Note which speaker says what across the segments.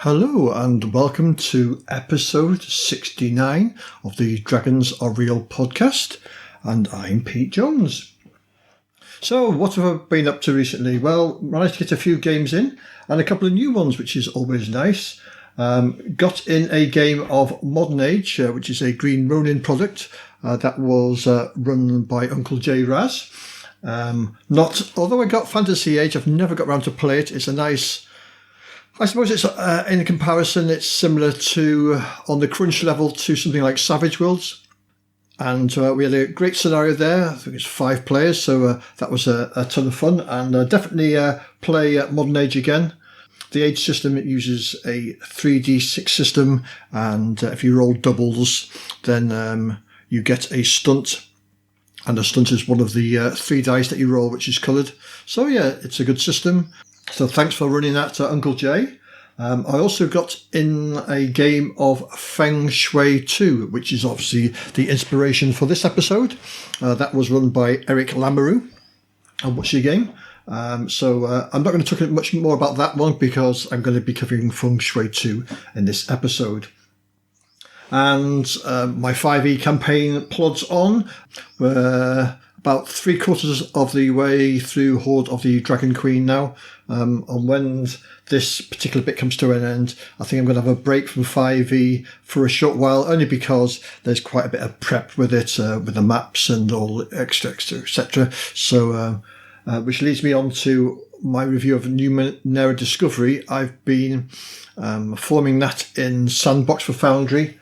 Speaker 1: Hello and welcome to episode 69 of the Dragons Are Real podcast, and I'm Pete Jones. So what have I been up to recently? Well, managed to get a few games in and a couple of new ones, which is always nice. Got in a game of Modern Age, which is a Green Ronin product that was run by Uncle J Raz. Although I got Fantasy Age, I've never got around to play it. It's a nice... I suppose it's in comparison, it's similar to, on the crunch level, to something like Savage Worlds. And we had a great scenario there. I think it's 5 players, so that was a ton of fun. And definitely play Modern Age again. The age system, it uses a 3d6 system, and if you roll doubles, then you get a stunt. And a stunt is one of the 3 dice that you roll, which is coloured. So yeah, it's a good system. So thanks for running that, Uncle Jay. I also got in a game of Feng Shui 2, which is obviously the inspiration for this episode. That was run by Eric Lamoureux. And what's your game? So I'm not going to talk much more about that one because I'm going to be covering Feng Shui 2 in this episode. And my 5e campaign plods on. We're about 3/4 of the way through Horde of the Dragon Queen now. And when this particular bit comes to an end, I think I'm going to have a break from 5e for a short while, only because there's quite a bit of prep with it, with the maps and all extra, etc. So, which leads me on to my review of Numenera Discovery. I've been forming that in Sandbox for Foundry,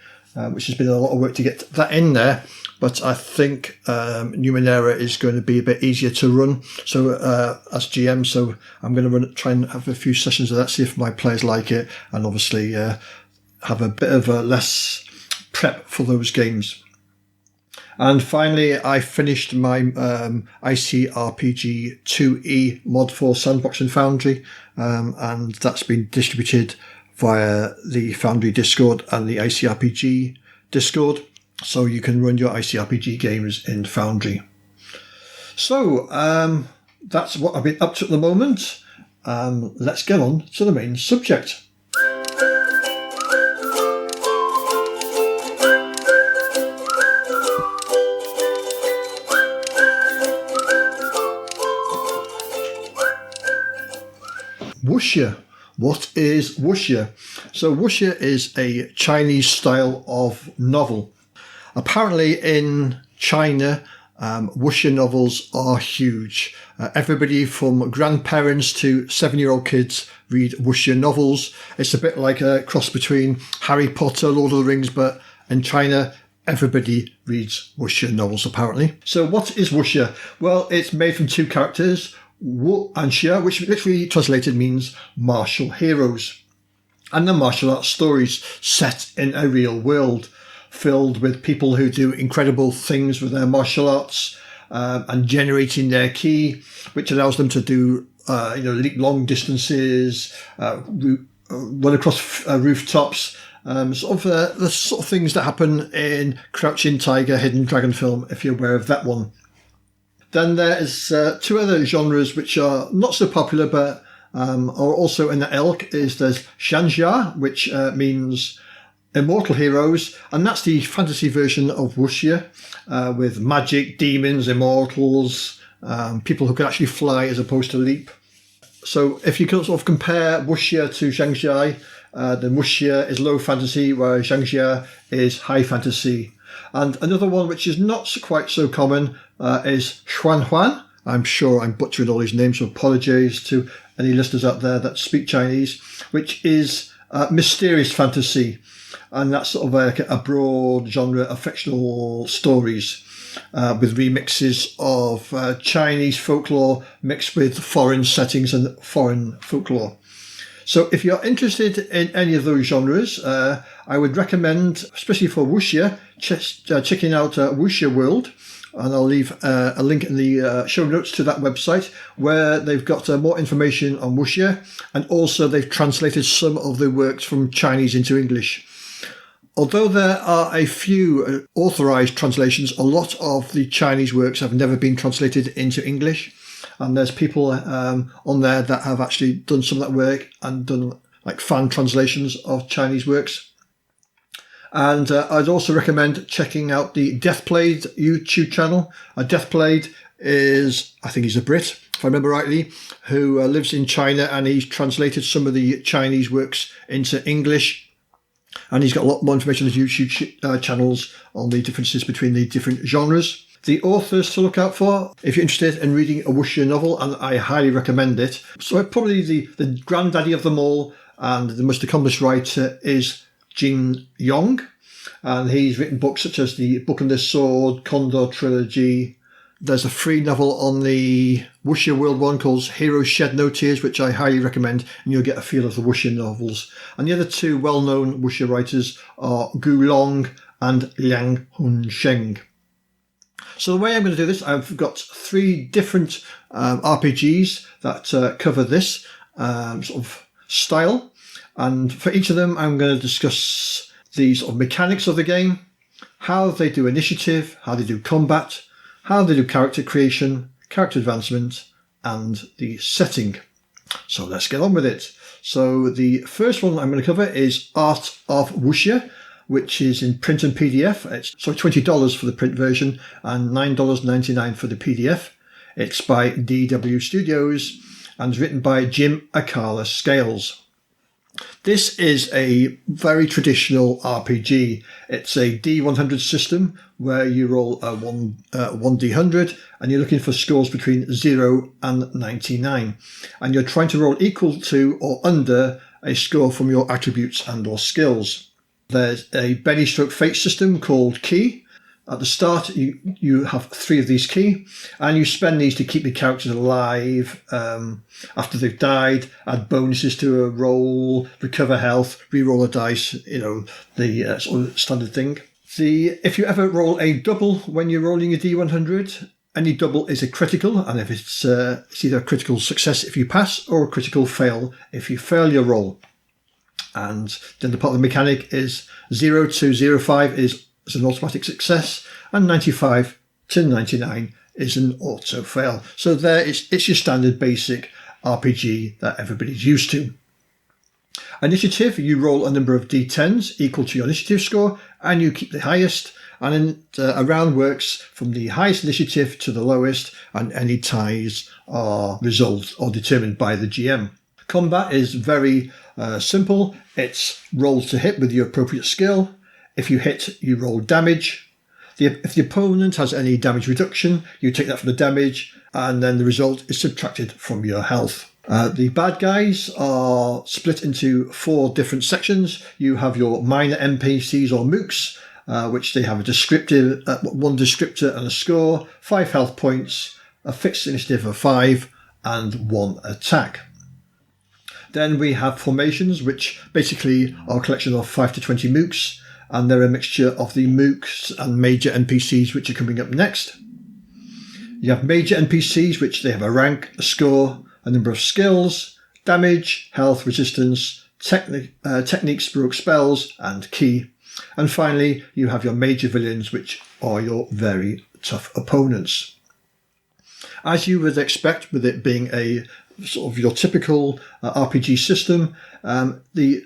Speaker 1: which has been a lot of work to get that in there. But I think Numenera is going to be a bit easier to run. So as GM, so I'm going to try and have a few sessions of that, see if my players like it, and obviously have a bit of a less prep for those games. And finally, I finished my IC RPG 2E mod for Sandbox and Foundry, and that's been distributed via the Foundry Discord and the ICRPG Discord. So you can run your ICRPG games in Foundry. So that's what I've been up to at the moment. Let's get on to the main subject. Wuxia. What is Wuxia? So Wuxia is a Chinese style of novel. Apparently in China, Wuxia novels are huge. Everybody from grandparents to 7-year-old kids read Wuxia novels. It's a bit like a cross between Harry Potter, Lord of the Rings, but in China, everybody reads Wuxia novels apparently. So what is Wuxia? Well, it's made from 2 characters, Wu and Xia, which literally translated means martial heroes. And they're martial arts stories set in a real world, filled with people who do incredible things with their martial arts and generating their ki, which allows them to do leap long distances, run across rooftops, the sort of things that happen in Crouching Tiger, Hidden Dragon film, if you're aware of that one. Then there is 2 other genres which are not so popular but are also in the ilk. There's Xianxia, which means immortal heroes, and that's the fantasy version of Wuxia, with magic, demons, immortals, people who can actually fly as opposed to leap. So if you can sort of compare Wuxia to Xianxia, then Wuxia is low fantasy, whereas Xianxia is high fantasy. And another one which is not quite so common is Xuanhuan. I'm sure I'm butchering all these names, so apologies to any listeners out there that speak Chinese, which is mysterious fantasy. And that's sort of like a broad genre of fictional stories with remixes of Chinese folklore mixed with foreign settings and foreign folklore. So if you're interested in any of those genres, I would recommend, especially for Wuxia, checking out Wuxia World. And I'll leave a link in the show notes to that website where they've got more information on Wuxia, and also they've translated some of the works from Chinese into English. Although there are a few authorized translations, a lot of the Chinese works have never been translated into English. And there's people on there that have actually done some of that work and done like fan translations of Chinese works. And I'd also recommend checking out the Deathblade YouTube channel. Deathblade is, I think he's a Brit, if I remember rightly, who lives in China, and he's translated some of the Chinese works into English. And he's got a lot more information on his YouTube channels on the differences between the different genres. The authors to look out for, if you're interested in reading a wuxia novel, and I highly recommend it. So probably the granddaddy of them all and the most accomplished writer is Jin Yong. And he's written books such as the Book and the Sword, Condor Trilogy. There's a free novel on the Wuxia World one called Heroes Shed No Tears, which I highly recommend, and you'll get a feel of the wuxia novels. And the other two well-known wuxia writers are Gu Long and Liang Hunsheng. So the way I'm going to do this, I've got 3 different RPGs that cover this sort of style. And for each of them, I'm going to discuss the sort of mechanics of the game, how they do initiative, how they do combat, how they do character creation, character advancement, and the setting. So let's get on with it. So the first one I'm going to cover is Art of Wuxia, which is in print and PDF. It's $20 for the print version and $9.99 for the PDF. It's by DW Studios and is written by Jim Akala Scales. This is a very traditional RPG. It's a D100 system where you roll a 1D100 and you're looking for scores between 0 and 99. And you're trying to roll equal to or under a score from your attributes and or skills. There's a Benny stroke fate system called Key. At the start, you have 3 of these key, and you spend these to keep the characters alive after they've died, add bonuses to a roll, recover health, re-roll a dice, the sort of standard thing. If you ever roll a double when you're rolling a D100, any double is a critical, and if it's either a critical success if you pass or a critical fail if you fail your roll. And then the part of the mechanic is 0 to 05 is an automatic success, and 95 to 99 is an auto fail. So there it's your standard basic RPG that everybody's used to. Initiative, you roll a number of d10s equal to your initiative score, and you keep the highest. And a round works from the highest initiative to the lowest, and any ties are resolved or determined by the GM. Combat is very simple. It's rolls to hit with your appropriate skill. If you hit, you roll damage. If the opponent has any damage reduction, you take that from the damage, and then the result is subtracted from your health. The bad guys are split into 4 different sections. You have your minor NPCs or mooks, which they have a descriptive, 1 descriptor and a score, 5 health points, a fixed initiative of 5, and 1 attack. Then we have formations, which basically are a collection of 5 to 20 mooks, and they're a mixture of the mooks and major NPCs, which are coming up next. You have major NPCs, which they have a rank, a score, a number of skills, damage, health, resistance, techniques, baroque spells, and key. And finally, you have your major villains, which are your very tough opponents. As you would expect, with it being a sort of your typical RPG system, the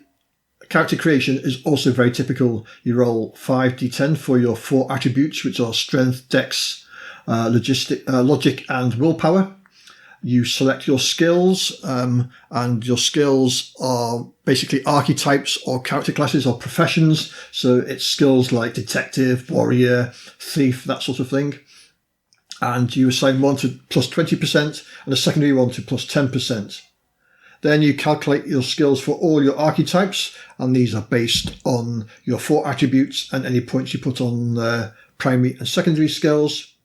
Speaker 1: character creation is also very typical. You roll 5d10 for your 4 attributes, which are strength, dex, logic, and willpower. You select your skills, and your skills are basically archetypes or character classes or professions. So it's skills like detective, warrior, thief, that sort of thing. And you assign one to plus 20% and a secondary one to plus 10%. Then you calculate your skills for all your archetypes, and these are based on your 4 attributes and any points you put on primary and secondary skills.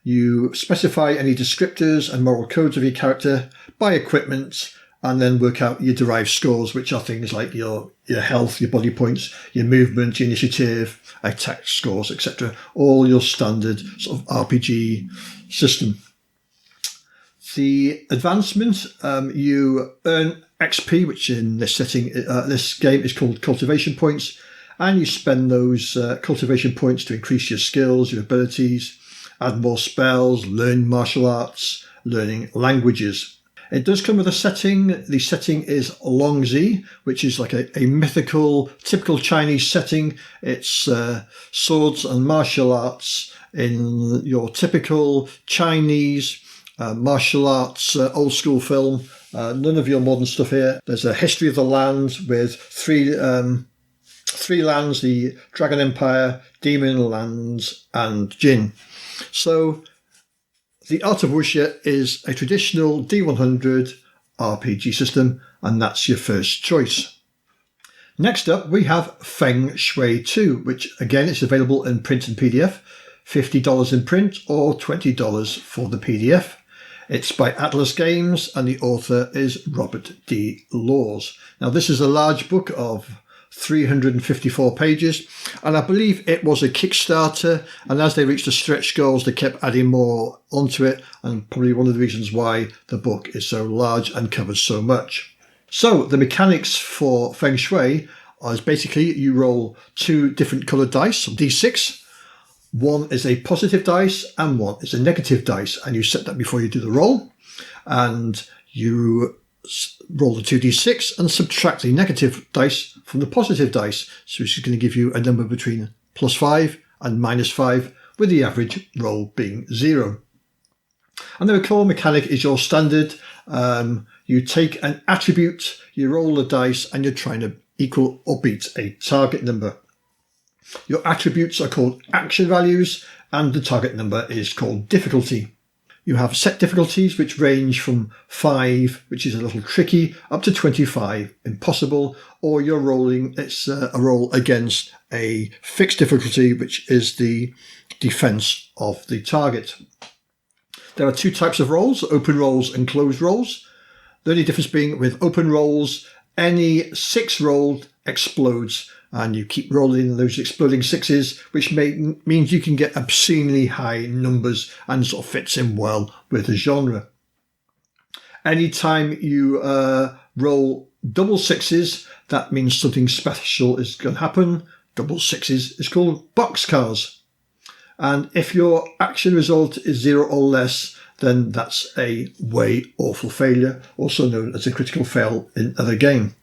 Speaker 1: You specify any descriptors and moral codes of your character, buy equipment, and then work out your derived scores, which are things like your health, your body points, your movement, your initiative, attack scores, etc. All your standard sort of RPG system. The advancement, you earn XP, which in this setting, this game is called cultivation points, and you spend those cultivation points to increase your skills, your abilities, add more spells, learn martial arts, learning languages. It does come with a setting. The setting is Longzi, which is like a mythical, typical Chinese setting. It's swords and martial arts in your typical Chinese martial arts old school film. None of your modern stuff here. There's a history of the land with three lands, the Dragon Empire, Demon Lands, and Jin. So the Art of Wuxia is a traditional D100 RPG system, and that's your first choice. Next up, we have Feng Shui 2, which again is available in print and PDF, $50 in print or $20 for the PDF. It's by Atlas Games, and the author is Robert D. Laws. Now, this is a large book of 354 pages, and I believe it was a Kickstarter, and as they reached the stretch goals they kept adding more onto it, and probably one of the reasons why the book is so large and covers so much. So the mechanics for Feng Shui is basically you roll 2 different coloured dice, D6. One is a positive dice and one is a negative dice, and you set that before you do the roll, and you roll the 2d6 and subtract the negative dice from the positive dice. So it's going to give you a number between +5 and -5, with the average roll being 0. And the core mechanic is your standard. You take an attribute, you roll the dice, and you're trying to equal or beat a target number. Your attributes are called action values, and the target number is called difficulty. You have set difficulties which range from 5, which is a little tricky, up to 25, impossible, or you're rolling, it's a roll against a fixed difficulty, which is the defense of the target. There are 2 types of rolls, open rolls and closed rolls. The only difference being with open rolls, any 6 rolled explodes, and you keep rolling those exploding 6s, which means you can get obscenely high numbers and sort of fits in well with the genre. Anytime you roll double 6s, that means something special is going to happen. Double 6s is called boxcars. And if your action result is 0 or less, then that's a way awful failure, also known as a critical fail in other game.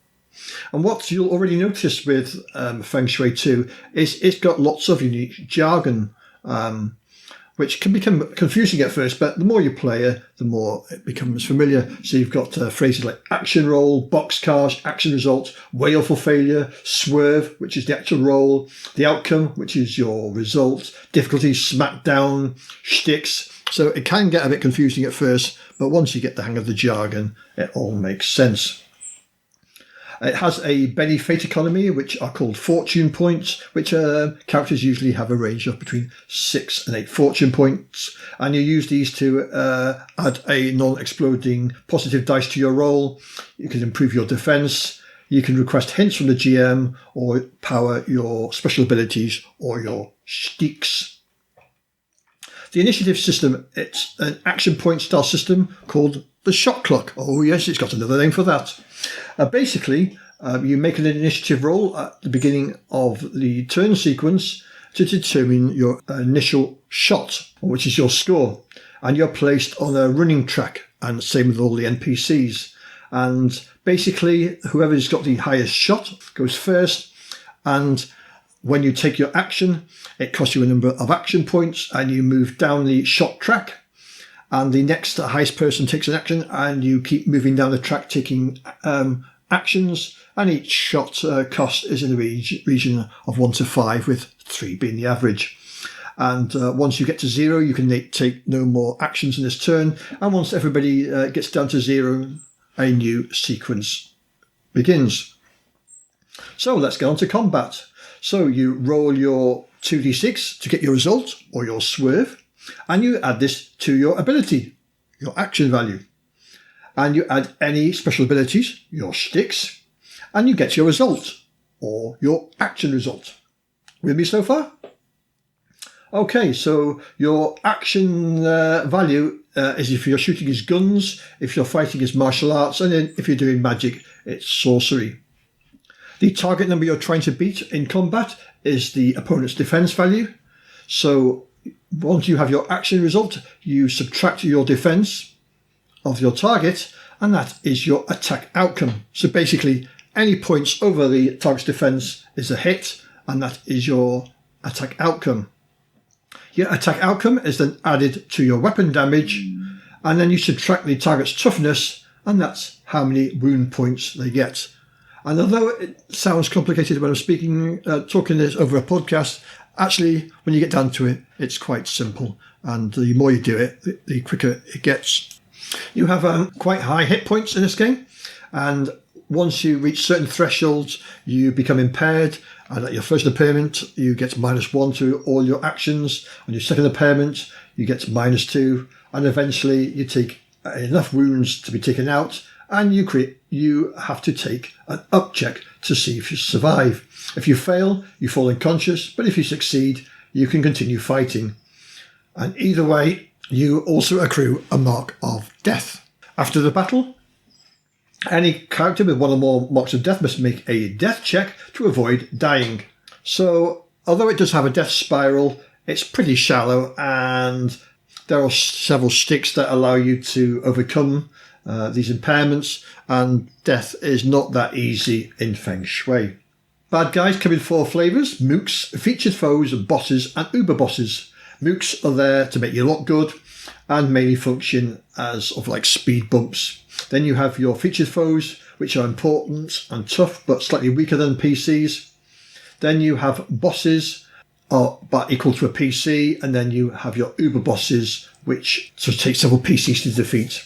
Speaker 1: And what you'll already notice with Feng Shui 2 is it's got lots of unique jargon, which can become confusing at first, but the more you play it, the more it becomes familiar. So you've got phrases like action roll, boxcars, action result, way awful failure, swerve, which is the actual roll, the outcome, which is your result, difficulty, smackdown, shticks. So it can get a bit confusing at first, but once you get the hang of the jargon, it all makes sense. It has a benefit economy, which are called fortune points, which characters usually have a range of between 6 and 8 fortune points. And you use these to add a non-exploding positive dice to your roll. You can improve your defense. You can request hints from the GM or power your special abilities or your shticks. The initiative system, it's an action point style system called the shot clock. Oh yes, it's got another name for that. Basically, you make an initiative roll at the beginning of the turn sequence to determine your initial shot, which is your score. And you're placed on a running track, and same with all the NPCs. And basically, whoever's got the highest shot goes first. And when you take your action, it costs you a number of action points, and you move down the shot track. And the next highest person takes an action, and you keep moving down the track taking actions, and each shot cost is in the region of 1 to 5, with 3 being the average. And once you get to 0, you can take no more actions in this turn, and once everybody gets down to 0, a new sequence begins. So let's get on to combat. So you roll your 2d6 to get your result, or your swerve, and you add this to your ability, your action value. And you add any special abilities, your shticks, and you get your result, or your action result. With me so far? Okay, so your action value is if you're shooting is guns, if you're fighting is martial arts, and then if you're doing magic, it's sorcery. The target number you're trying to beat in combat is the opponent's defense value. So once you have your action result, you subtract your defense of your target, and that is your attack outcome. So basically, any points over the target's defense is a hit, and that is your attack outcome. Your attack outcome is then added to your weapon damage, and then you subtract the target's toughness, and that's how many wound points they get. And although it sounds complicated when I'm talking this over a podcast, actually, when you get down to it, it's quite simple. And the more you do it, the quicker it gets. You have quite high hit points in this game. And once you reach certain thresholds, you become impaired. And at your first impairment, you get -1 to all your actions. On your second impairment, you get -2. And eventually, you take enough wounds to be taken out. And you have to take an up check to see if you survive. If you fail, you fall unconscious, but if you succeed, you can continue fighting. And either way, you also accrue a mark of death. After the battle, any character with one or more marks of death must make a death check to avoid dying. So, although it does have a death spiral, it's pretty shallow, and there are several sticks that allow you to overcome these impairments, and death is not that easy in Feng Shui. Bad guys come in 4 flavours: mooks, featured foes, bosses and uber bosses. Mooks are there to make you look good and mainly function as sort of like speed bumps. Then you have your featured foes, which are important and tough but slightly weaker than PCs. Then you have bosses but equal to a PC, and then you have your uber bosses, which sort of take several PCs to defeat.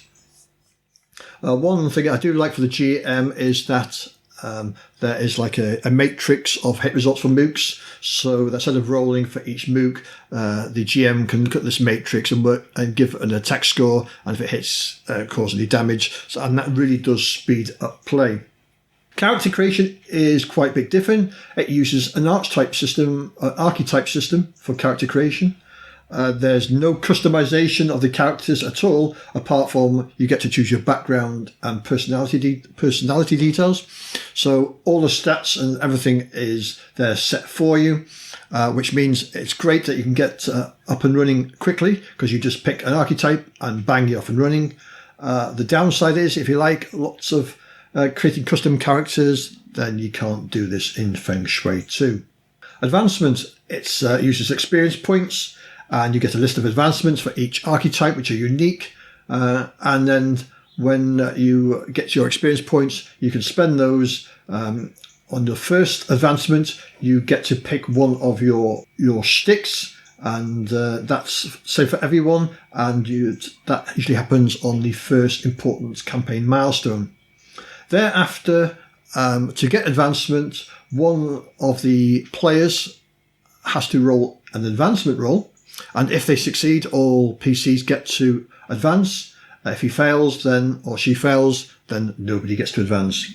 Speaker 1: One thing I do like for the GM is that there is like a matrix of hit results for mooks. So that instead of rolling for each mook, the GM can look at this matrix and give an attack score, and if it hits, cause any damage. And that really does speed up play. Character creation is quite a bit different. It uses an archetype system for character creation. There's no customization of the characters at all, apart from you get to choose your background and personality details. So all the stats and everything is there set for you, which means it's great that you can get up and running quickly because you just pick an archetype and bang, you're off and running. The downside is if you like lots of creating custom characters, then you can't do this in Feng Shui 2. Advancement, it uses experience points, and you get a list of advancements for each archetype, which are unique. And then when you get your experience points, you can spend those on the first advancement. You get to pick one of your sticks, and that's same for everyone. And that usually happens on the first important campaign milestone. Thereafter, to get advancement, one of the players has to roll an advancement roll. And if they succeed, all PCs get to advance. If he fails, or she fails, then nobody gets to advance.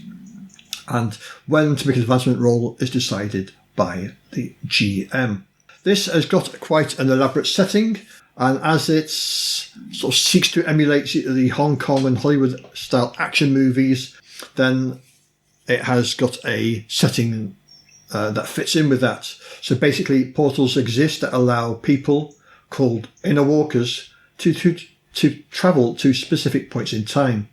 Speaker 1: And when to make an advancement roll is decided by the GM. This has got quite an elaborate setting, and as it sort of seeks to emulate the Hong Kong and Hollywood style action movies, then it has got a setting that fits in with that. So basically, portals exist that allow people called inner walkers to travel to specific points in time.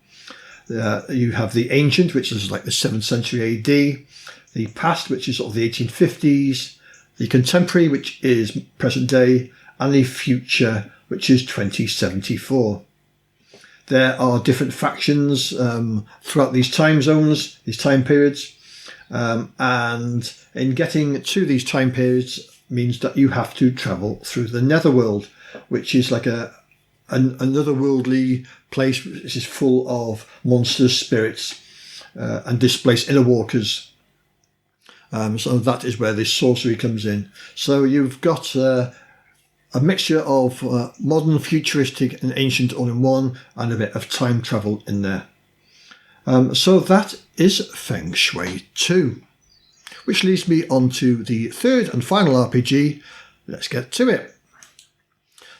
Speaker 1: You have the ancient, which is like the 7th century AD, the past, which is sort of the 1850s, the contemporary, which is present day, and the future, which is 2074. There are different factions throughout these time zones, these time periods, and in getting to these time periods means that you have to travel through the netherworld, which is like another worldly place which is full of monsters, spirits, and displaced inner walkers. So that is where this sorcery comes in. So you've got a mixture of modern, futuristic and ancient all in one, and a bit of time travel in there. So that is Feng Shui 2. Which leads me on to the third and final RPG. Let's get to it.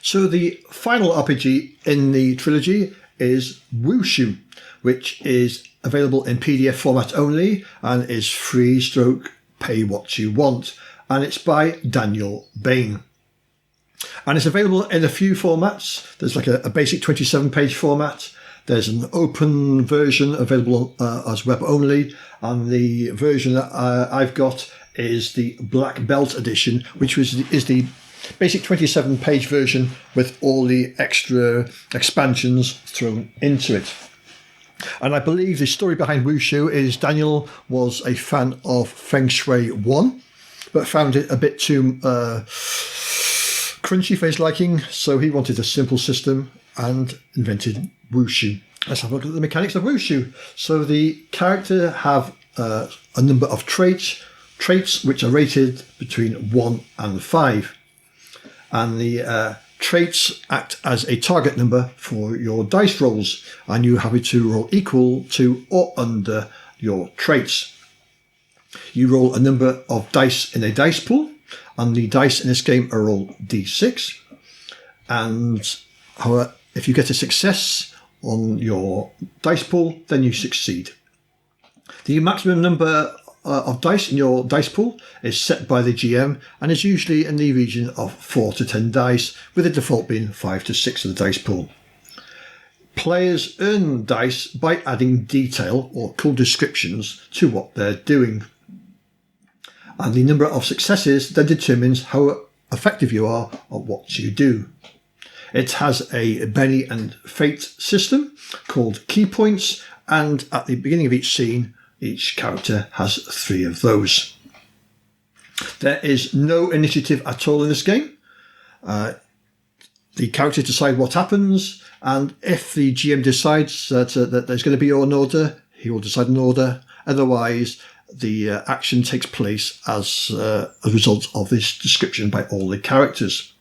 Speaker 1: So the final RPG in the trilogy is Wushu, which is available in PDF format only and is free / pay what you want. And it's by Daniel Bain. And it's available in a few formats. There's like a basic 27-page format. There's an open version available as web only, and the version that I've got is the Black Belt edition, which is the basic 27-page version with all the extra expansions thrown into it. And I believe the story behind Wushu is Daniel was a fan of Feng Shui 1, but found it a bit too crunchy for his liking, so he wanted a simple system and invented Wushu. Let's have a look at the mechanics of Wushu. So the character have a number of traits which are rated between 1 and 5. And the traits act as a target number for your dice rolls, and you have to roll equal to or under your traits. You roll a number of dice in a dice pool, and the dice in this game are all d6. And however, if you get a success on your dice pool, then you succeed. The maximum number of dice in your dice pool is set by the GM and is usually in the region of 4 to 10 dice, with the default being 5 to 6 of the dice pool. Players earn dice by adding detail or cool descriptions to what they're doing. And the number of successes then determines how effective you are at what you do. It has a Benny and Fate system called key points, and at the beginning of each scene, each character has 3 of those. There is no initiative at all in this game. The characters decide what happens, and if the GM decides that there's going to be an order, he will decide an order. Otherwise, the action takes place as a result of this description by all the characters.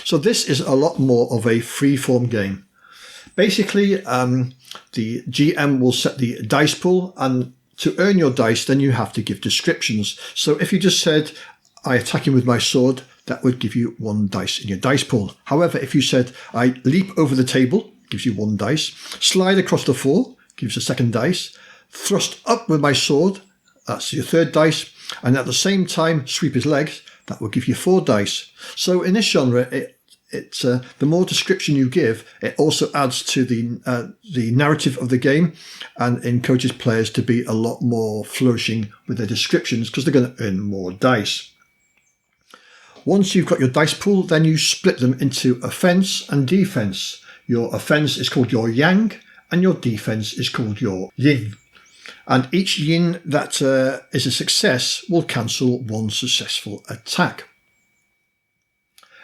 Speaker 1: So this is a lot more of a free-form game. Basically, the GM will set the dice pool, and to earn your dice, then you have to give descriptions. So if you just said, I attack him with my sword, that would give you 1 dice in your dice pool. However, if you said, I leap over the table, gives you 1 dice, slide across the floor, gives a 2nd dice, thrust up with my sword, that's your 3rd dice, and at the same time sweep his legs, that will give you 4 dice. So in this genre, the more description you give, it also adds to the narrative of the game and encourages players to be a lot more flourishing with their descriptions because they're going to earn more dice. Once you've got your dice pool, then you split them into offense and defense. Your offense is called your yang, and your defense is called your yin. And each yin that is a success will cancel 1 successful attack.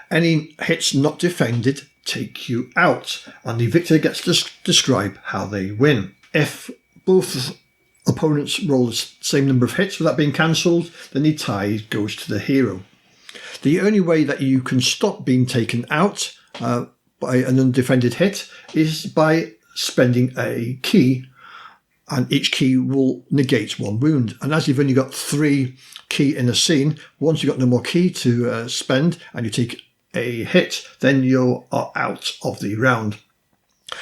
Speaker 1: Any hits not defended take you out, and the victor gets to describe how they win. If both opponents roll the same number of hits without being cancelled, then the tie goes to the hero. The only way that you can stop being taken out by an undefended hit is by spending a key, and each key will negate 1 wound. And as you've only got 3 key in a scene, once you've got no more key to spend and you take a hit, then you are out of the round.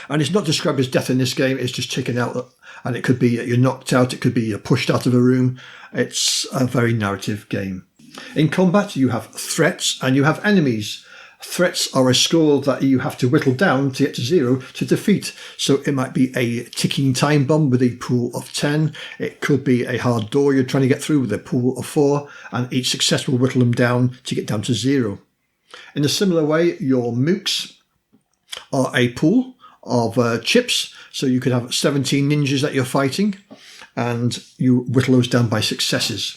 Speaker 1: And it's not described as death in this game, it's just taken out, and it could be you're knocked out, it could be you're pushed out of a room. It's a very narrative game. In combat, you have threats and you have enemies. Threats are a score that you have to whittle down to get to 0 to defeat. So it might be a ticking time bomb with a pool of 10. It could be a hard door you're trying to get through with a pool of 4, and each success will whittle them down to get down to 0. In a similar way, your mooks are a pool of chips. So you could have 17 ninjas that you're fighting, and you whittle those down by successes.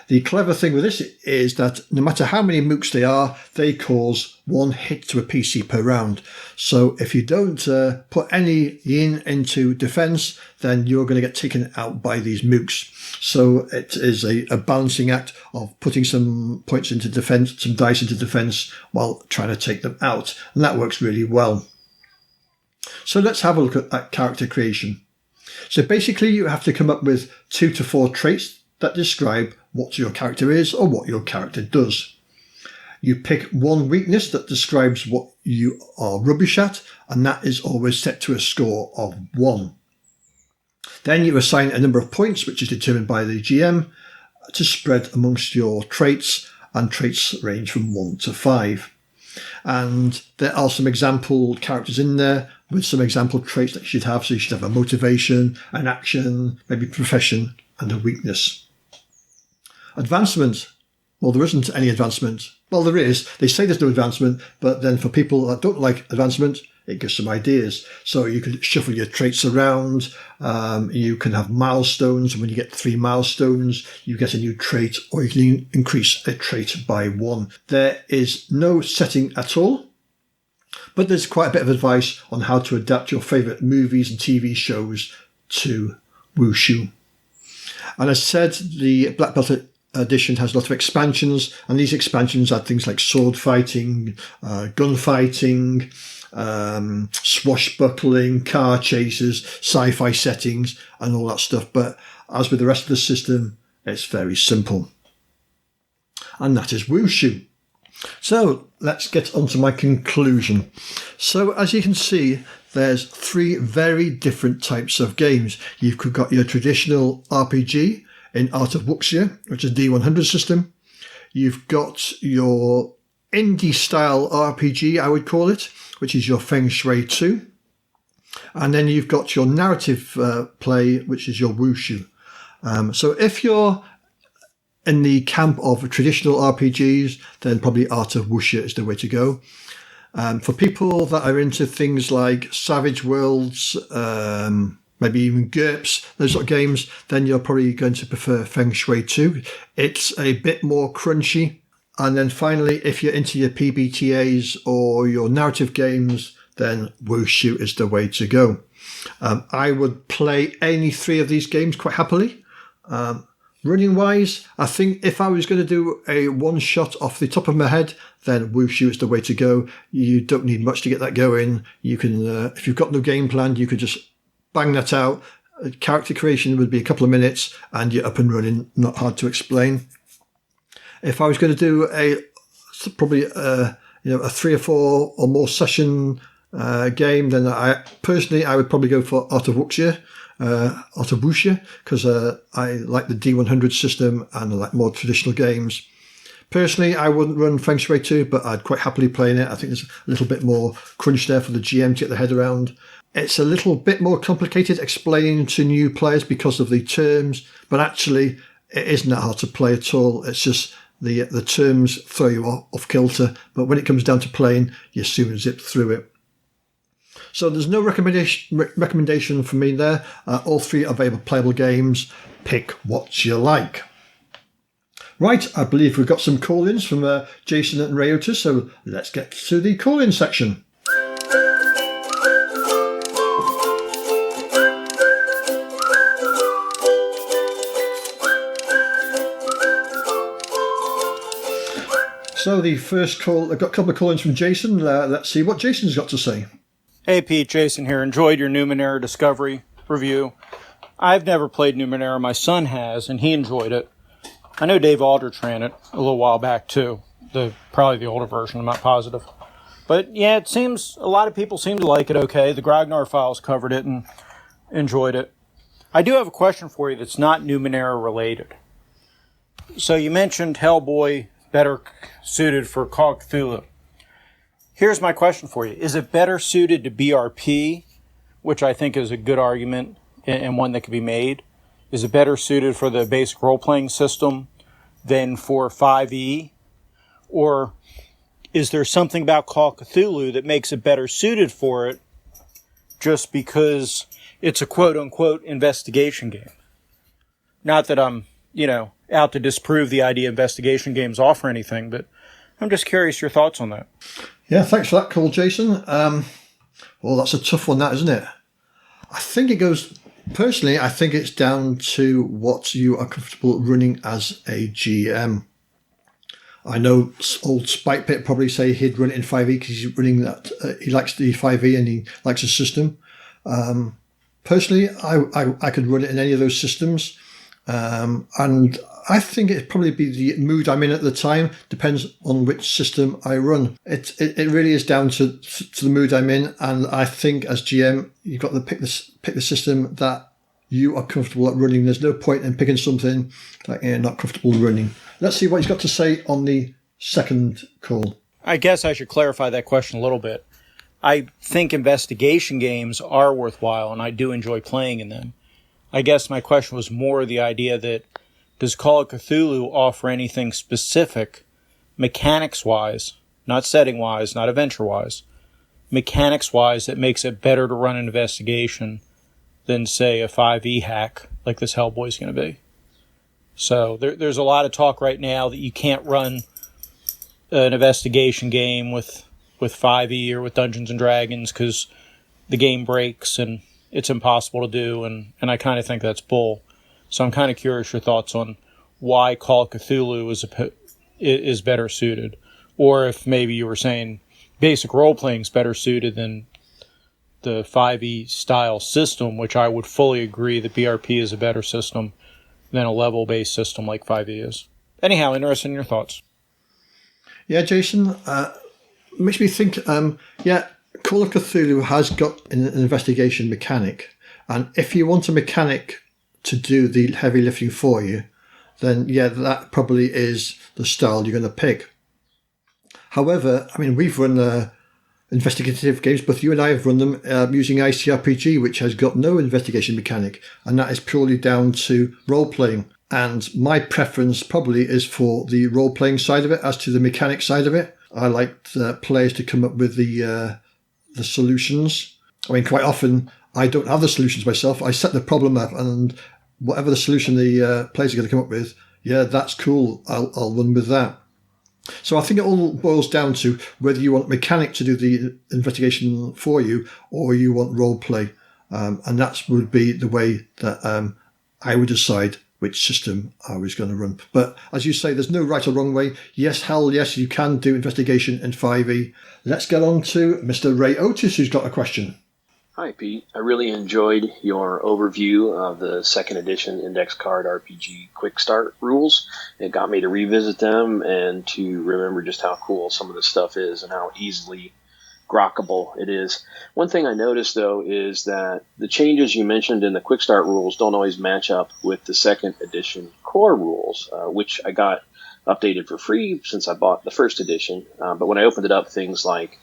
Speaker 1: The clever thing with this is that no matter how many mooks they are, they cause 1 hit to a PC per round. So if you don't put any yin into defense, then you're going to get taken out by these mooks. So it is a balancing act of putting some points into defense, some dice into defense, while trying to take them out. And that works really well. So let's have a look at that character creation. So basically you have to come up with 2 to 4 traits that describe what your character is or what your character does. You pick 1 weakness that describes what you are rubbish at, and that is always set to a score of 1. Then you assign a number of points, which is determined by the GM, to spread amongst your traits, and traits range from 1 to 5. And there are some example characters in there with some example traits that you should have. So you should have a motivation, an action, maybe profession, and a weakness. Advancement. Well, there isn't any advancement. Well, there is. They say there's no advancement, but then for people that don't like advancement, it gives some ideas. So you can shuffle your traits around. You can have milestones. When you get 3 milestones, you get a new trait, or you can increase a trait by 1. There is no setting at all, but there's quite a bit of advice on how to adapt your favourite movies and TV shows to Wushu. And as said, the Black Belt edition has a lot of expansions, and these expansions add things like sword fighting, gunfighting, swashbuckling, car chases, sci-fi settings, and all that stuff. But as with the rest of the system, it's very simple. And that is Wushu. So let's get on to my conclusion. So as you can see, there's 3 very different types of games. You've got your traditional RPG in Art of Wuxia, which is a D100 system. You've got your indie style RPG, I would call it, which is your Feng Shui 2. And then you've got your narrative play, which is your Wushu. So if you're in the camp of traditional RPGs, then probably Art of Wuxia is the way to go. For people that are into things like Savage Worlds, maybe even GURPS, those sort of games, then you're probably going to prefer Feng Shui 2. It's a bit more crunchy. And then finally, if you're into your PBTAs or your narrative games, then Wushu is the way to go. I would play any 3 of these games quite happily. Running wise, I think if I was going to do a one shot off the top of my head, then Wushu is the way to go. You don't need much to get that going. You can, if you've got no game plan, you could just bang that out. Character creation would be a couple of minutes and you're up and running. Not hard to explain. If I was going to do probably a 3 or 4 or more session game, then I would probably go for Art of Wuxia, because I like the D100 system and I like more traditional games. Personally, I wouldn't run Feng Shui 2, but I'd quite happily play in it. I think there's a little bit more crunch there for the GM to get their head around. It's a little bit more complicated explaining to new players because of the terms, but actually it isn't that hard to play at all. It's just the terms throw you off kilter, but when it comes down to playing, you soon zip through it. So there's no recommendation for me there. All 3 are available playable games. Pick what you like. Right, I believe we've got some call-ins from Jason and Ray Otus, so let's get to the call-in section. So the first call, I've got a couple of call-ins from Jason. Let's see what Jason's got to say.
Speaker 2: Hey Pete, Jason here. Enjoyed your Numenera Discovery review. I've never played Numenera. My son has, and he enjoyed it. I know Dave Aldrich ran it a little while back too. Probably the older version, I'm not positive. But yeah, it seems a lot of people seem to like it okay. The Grognar Files covered it and enjoyed it. I do have a question for you that's not Numenera related. So you mentioned Hellboy better suited for Call of Cthulhu. Here's my question for you. Is it better suited to BRP, which I think is a good argument and one that could be made? Is it better suited for the basic role-playing system than for 5e? Or is there something about Call of Cthulhu that makes it better suited for it just because it's a quote-unquote investigation game? Not that I'm, out to disprove the idea investigation games offer anything, but I'm just curious your thoughts on that.
Speaker 1: Yeah, thanks for that call, Jason. Well, that's a tough one, that, isn't it? I think it's down to what you are comfortable running as a GM. I know old Spike Pit probably say he'd run it in 5e because he's running that. He likes the 5e and he likes the system. Personally, I could run it in any of those systems. And I think it'd probably be the mood I'm in at the time. Depends on which system I run. It really is down to the mood I'm in. And I think as GM, you've got to pick the system that you are comfortable at running. There's no point in picking something that you're not comfortable running. Let's see what he's got to say on the second call.
Speaker 2: I guess I should clarify that question a little bit. I think investigation games are worthwhile, and I do enjoy playing in them. I guess my question was more the idea that, does Call of Cthulhu offer anything specific, mechanics-wise, not setting-wise, not adventure-wise, mechanics-wise, that makes it better to run an investigation than, say, a 5e hack like this Hellboy's going to be? So there's a lot of talk right now that you can't run an investigation game with 5e or with Dungeons and Dragons because the game breaks and it's impossible to do, and I kind of think that's bull. So I'm kind of curious your thoughts on why Call of Cthulhu is better suited, or if maybe you were saying basic role-playing is better suited than the 5e style system, which I would fully agree that BRP is a better system than a level-based system like 5e is. Anyhow, interested in your thoughts.
Speaker 1: Yeah, Jason, makes me think, Call of Cthulhu has got an investigation mechanic, and if you want a mechanic to do the heavy lifting for you, then yeah, that probably is the style you're going to pick. However, I mean, we've run investigative games, both you and I have run them using ICRPG, which has got no investigation mechanic, and that is purely down to role-playing. And my preference probably is for the role-playing side of it as to the mechanic side of it. I like players to come up with the solutions. I mean, quite often, I don't have the solutions myself. I set the problem up, and whatever the solution the players are going to come up with, yeah, that's cool. I'll run with that. So I think it all boils down to whether you want mechanic to do the investigation for you or you want role play. And that would be the way that I would decide which system I was going to run. But as you say, there's no right or wrong way. Yes, you can do investigation in 5e. Let's get on to Mr. Ray Otus, who's got a question.
Speaker 3: Hi, Pete. I really enjoyed your overview of the second edition Index Card RPG Quick Start rules. It got me to revisit them and to remember just how cool some of the stuff is and how easily grokkable it is. One thing I noticed, though, is that the changes you mentioned in the Quick Start rules don't always match up with the second edition core rules, which I got updated for free since I bought the first edition. But when I opened it up, things like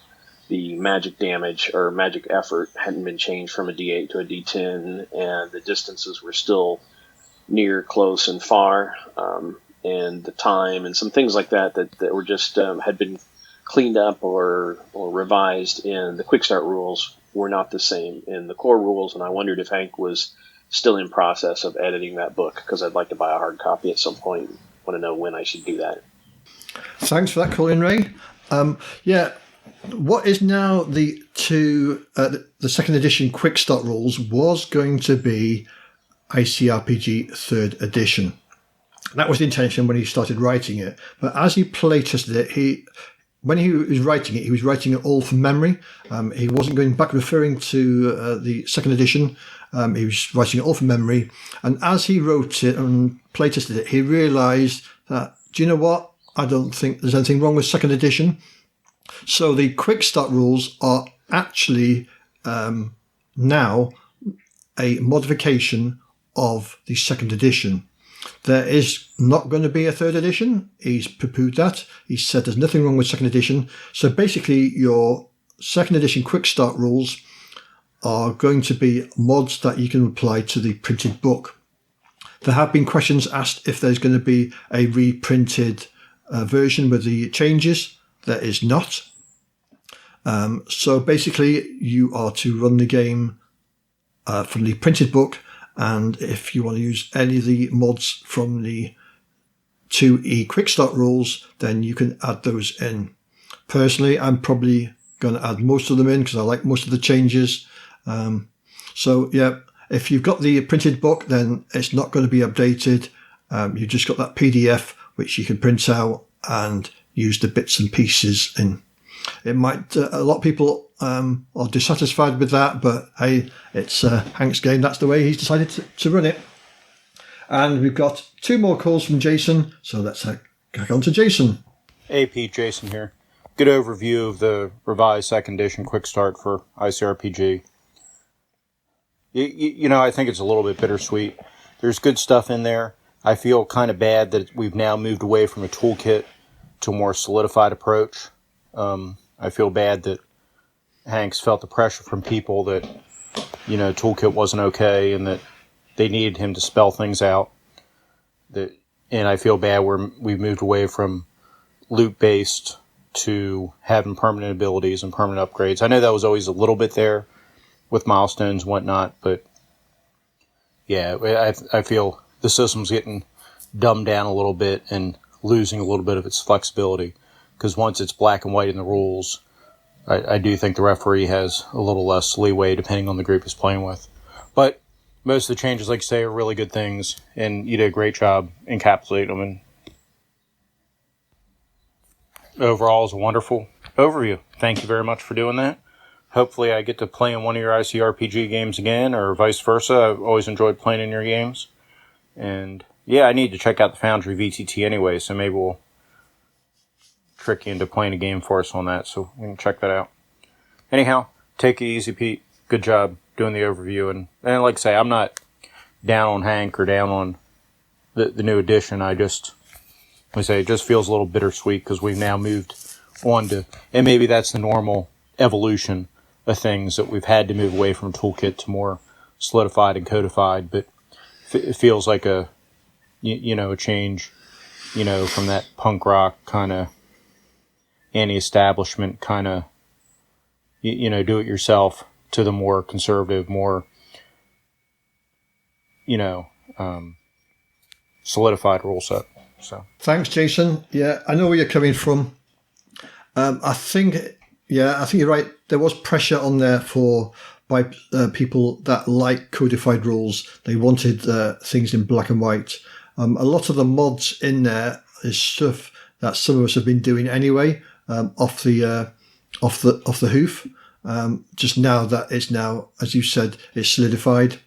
Speaker 3: the magic damage or magic effort hadn't been changed from a D8 to a D10, and the distances were still near, close, and far, and the time and some things like that were just had been cleaned up or revised in the Quick Start rules were not the same in the core rules, and I wondered if Hank was still in process of editing that book, because I'd like to buy a hard copy at some point. Want to know when I should do that.
Speaker 1: Thanks for that, Colin Ray. What is now the second edition Quick Start rules was going to be ICRPG 3rd edition. That was the intention when he started writing it. But as he playtested it, when he was writing it, he was writing it all from memory. He wasn't going back referring to the second edition. He was writing it all from memory. And as he wrote it and playtested it, he realised that, do you know what? I don't think there's anything wrong with second edition. So the Quick Start rules are actually now a modification of the second edition. There is not going to be a 3rd edition. He's poo-pooed that. He said there's nothing wrong with second edition. So basically your second edition Quick Start rules are going to be mods that you can apply to the printed book. There have been questions asked if there's going to be a reprinted version with the changes. There is not. So basically you are to run the game from the printed book, and if you want to use any of the mods from the 2E Quick Start rules, then you can add those in. Personally, I'm probably going to add most of them in because I like most of the changes. If you've got the printed book, then it's not going to be updated. You've just got that PDF which you can print out and use the bits and pieces in. It might, a lot of people are dissatisfied with that, but hey, it's Hank's game. That's the way he's decided to run it. And we've got 2 more calls from Jason, so let's back on to Jason.
Speaker 2: Hey Pete, Jason here. Good overview of the revised second edition Quick Start for ICRPG. You know, I think it's a little bit bittersweet. There's good stuff in there. I feel kind of bad that we've now moved away from a toolkit to a more solidified approach. I feel bad that Hanks felt the pressure from people that, Toolkit wasn't okay and that they needed him to spell things out. And I feel bad we've moved away from loot-based to having permanent abilities and permanent upgrades. I know that was always a little bit there with milestones and whatnot, but yeah, I feel the system's getting dumbed down a little bit and losing a little bit of its flexibility, because once it's black and white in the rules, I do think the referee has a little less leeway depending on the group he's playing with. But most of the changes, like you say, are really good things, and you did a great job encapsulating them. And overall, it's a wonderful overview. Thank you very much for doing that. Hopefully I get to play in one of your ICRPG games again, or vice versa. I've always enjoyed playing in your games. And yeah, I need to check out the Foundry VTT anyway, so maybe we'll trick you into playing a game for us on that, so we can check that out. Anyhow, take it easy, Pete. Good job doing the overview. And like I say, I'm not down on Hank or down on the new edition. It just feels a little bittersweet because we've now moved on to, and maybe that's the normal evolution of things, that we've had to move away from Toolkit to more solidified and codified, but it feels like a change, from that punk rock kind of anti-establishment kind of, do-it-yourself to the more conservative, more, solidified rule set. So
Speaker 1: thanks, Jason. Yeah, I know where you're coming from. I think you're right. There was pressure on there by people that like codified rules. They wanted things in black and white. A lot of the mods in there is stuff that some of us have been doing anyway, off the hoof. Just now that it's now, as you said, it's solidified.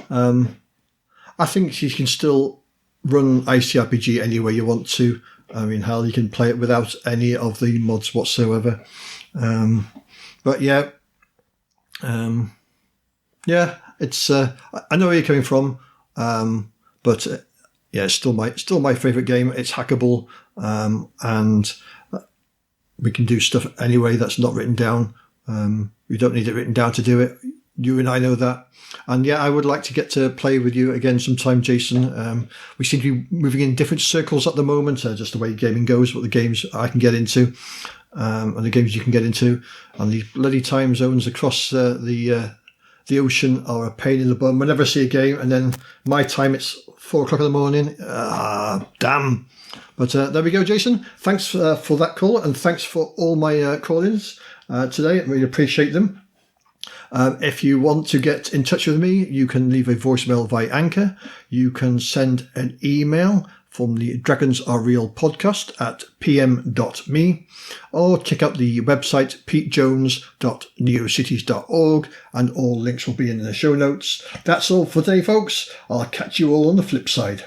Speaker 1: I think you can still run ICRPG any way you want to. I mean, hell, you can play it without any of the mods whatsoever. But yeah, it's. I know where you're coming from, but yeah, it's still my favorite game. It's hackable, and we can do stuff anyway that's not written down. We don't need it written down to do it. You and I know that. And yeah, I would like to get to play with you again sometime, Jason. We seem to be moving in different circles at the moment, just the way gaming goes, what the games I can get into, and the games you can get into. And the bloody time zones across the ocean are a pain in the bum. Whenever I see a game, and then my time, it's 4:00 in the morning. Damn. But there we go, Jason. Thanks for that call, and thanks for all my call-ins today. I really appreciate them. If you want to get in touch with me, you can leave a voicemail via Anchor. You can send an email from the Dragons Are Real podcast at pm.me, or check out the website petejones.neocities.org, and all links will be in the show notes. That's all for today, folks. I'll catch you all on the flip side.